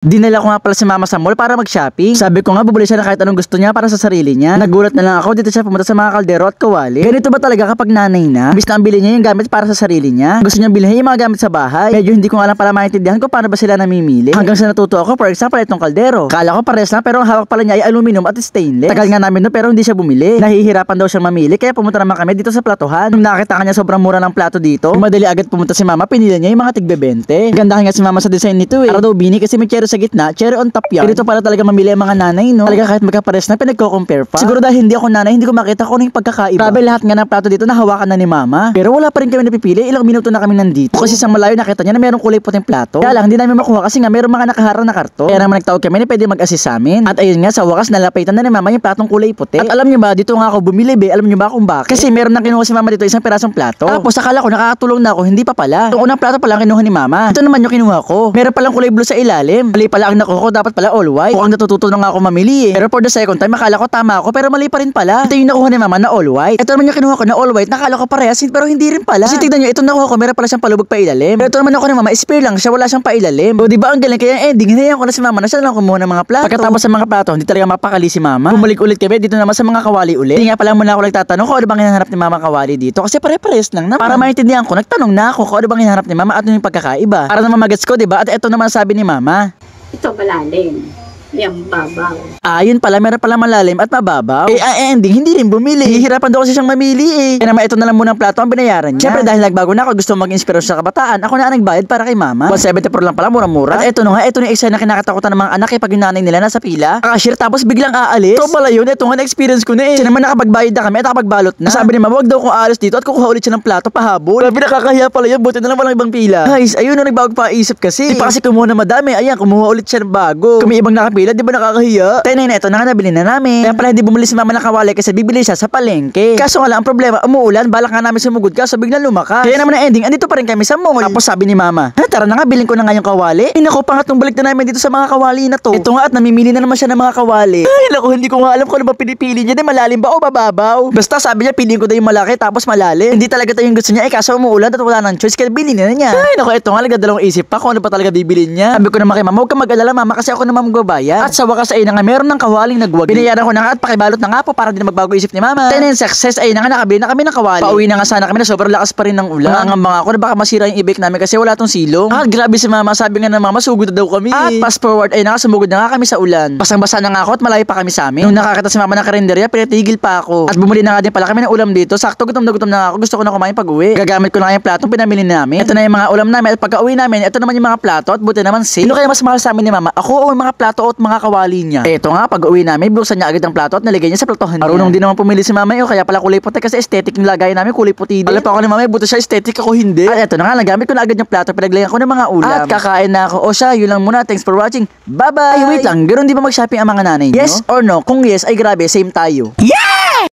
Dinala ko nga pala si mama sa mall para mag-shopping. Sabi ko nga bubuli siya na kahit anong gusto niya para sa sarili niya. Nagulat na lang ako dito siya pumunta sa mga kaldero at kawali. Ganito ba talaga kapag nanay na? Imbis na ang bilhin niya yung gamit para sa sarili niya, gusto niya bilhin yung mga gamit sa bahay. Medyo hindi ko nga lang pala maintindihan kung paano ba sila namimili. Hanggang sa natuto ako, for example, itong kaldero. Kala ko pares lang pero ang hawak pala niya ay aluminum at stainless. Tagal nga namin no pero hindi siya bumili. Nahihirapan daw siyang mamili kaya pumunta naman kami dito sa platuhan. Nung nakita kanya sobrang mura ng plato dito, madali agad pumunta si mama, pinili niya yung mga tigbe-20. Gandahan nga si mama sa design nito eh. Para daw bini kasi may cherry sa gitna, cherry on top yan. Dito pala talaga mamili ang mga nanay, no? Talaga kahit magkapares na, pinagko-compare pa. Siguro dahil hindi ako nanay, hindi ko makita kung ano yung pagkakaiba. Grabe, lahat nga ng plato dito nahawakan na ni mama. Pero wala pa rin kami napipili, ilang minuto na kami nandito. Kasi sa malayo nakita niya na mayroong kulay puting plato. Kaya lang, hindi namin makuha kasi nga mayroong mga nakaharang na karton. Kaya naman nagtawag kami na pwede mag-assist sa amin. At ayun nga, sa wakas nalapitan na ni mama yung platong kulay puti. At alam niyo ba, dito nga ako bumili be, alam niyo ba kung bakit? Kasi meron nang kinuha si mama dito isang pirasong plato. Tapos akala ko nakakatulong na ako, hindi pa pala. Yung unang plato pala ang kinuha ni mama. Ito naman yung kinuha ko. Meron palang kulay blue sa ilalim. Mali pala ang nakuha ko, dapat pala all white. Mukhang natututo na nga ako mamili eh. Pero for the second time, akala ko tama ako pero mali pa rin pala. Ito yung nakuha ni mama na all white. Ito naman yung kinuha ko na all white, nakala ko parehas pero hindi rin pala. Kasi tignan nyo, ito nakuha ko, meron pala siyang palubog pa ilalim. Pero ito naman ako ni mama, spare lang siya, wala siyang pa ilalim. O diba ang galing, kaya ending, hinayan ko na si mama na siya lang kumuha ng mga plato. Pagkatapos sa mga plato, hindi talaga mapakali si mama. Bumalik ulit kami dito naman sa mga kawali ulit. Hindi nga pala muna ako nagtatanong kung ano bang hinahanap ni mama kawali dito. Kasi pare-pares lang naman. Para maintindihan ko, nagtanong na ako kung ano bang hinahanap ni mama at ano yung pagkakaiba. Para naman magets ko, diba? At ito naman sabi ni mama. Ito malalim. Yung babaw. Yun pala, meron pala malalim at mababaw. Ending, hindi rin bumili. Hihirapan daw kasi siyang mamili eh. Kaya naman ito na lang muna ang plato ang binayaran niya. Siyempre dahil nagbago na ako, gusto mag-inspirasyon sa kabataan, ako na ang nagbayad para kay mama. 170 lang pala, mura-mura. At ito nga, ito na eksena na kinakatakutan ng mga anak eh pag yung nanay nila nasa pila. Cashier tapos biglang aalis. Ito pala yun, ito nga na-experience ko na eh. Siya naman nakapagbayad na kami at nakapagbalot na. Sabi ni mama, wag daw kong aalis dito at kukuha ulit siya ng plato pahabol. Grabe, nakakahiya pala yun, buti na lang walang ibang pila. Guys, ayun na nagbago pa isip kasi. Di pa kasi kumuha na madami, ayan, kumuha ulit siya ng bago. Kung may ibang nakapila, di ba nakakahiya? Tayo na ito na nga nabili na namin. Kaya pala hindi bumili si mama ng kawali kasi bibili siya sa palengke. Kaso nga lang ang problema, umuulan, balak nga namin sumugod kaso biglang lumakas. Kaya naman ang ending, andito pa rin kami sa mall. Tapos sabi ni mama, tara na nga, bilhin ko na nga yung kawali. Naku, pangatlong balik na namin dito sa mga kawali na to. Ito nga at namimili na naman siya ng mga kawali. Ay naku, hindi ko nga alam kung ano ba pinipili niya, malalim ba o bababaw. Basta sabi niya, piliin ko daw yung malaki tapos malalim. Hindi talaga tayo yung gusto niya, kaso umuulan at wala nang choice kaya bilhin na niya. Ay naku, ito nga nagdadalawang isip pa kung ano pa talaga bibilin niya. Sabi ko naman kay mama, huwag ka mag-alala mama kasi ako naman magbabayad. At sa wakas ay na nga meron ng kawaling nagwagi. Binayaran ko na nga at pakibalot na nga po para din magbago isip ni mama. Then in success ay na nga nakabili na kami ng kawali. Pauwi na nga sana kami na sobrang lakas pa rin ng ulan. Nangangamba ako na baka masira yung i-bake namin kasi wala tong silong. Grabe si mama, sabi nga ng mama sugod na daw kami. At fast forward ay na nga sumugod na nga kami sa ulan. Basang-basa na nga ako at malayo pa kami sa amin. Nung nakakita si mama ng karinderya, pinatigil pa ako. At bumuli na nga din pala kami ng ulam dito. Sakto gutom na nga ako. Gusto ko na kumain pag-uwi. Gagamit ko na nga yung platong pinamili namin. Ito na yung mga ulam namin at pagka-uwi namin, ito naman yung mga plato at buti naman sale. Ano kaya mas mahal sa amin ni mama? Ako o yung mga plato at mga kawali niya? Ito nga pag-uwi namin, buksan niya agad ang plato at nalagay niya sa platohan niya. Marunong din naman pumili si mama kaya pala kulay puti kasi aesthetic yung lagay namin, kulay puti din. Alam pa ako ni mama, buto siya aesthetic, ako hindi. At eto na nga, nagamit ko na agad yung plato, pinaglayan ko ng mga ulam. At kakain na ako. O siya, yun lang muna. Thanks for watching. Bye-bye! Ay, wait lang, ganoon di ba mag-shopping ang mga nanay niyo? Yes or no? Kung yes, ay grabe, same tayo. Yeah!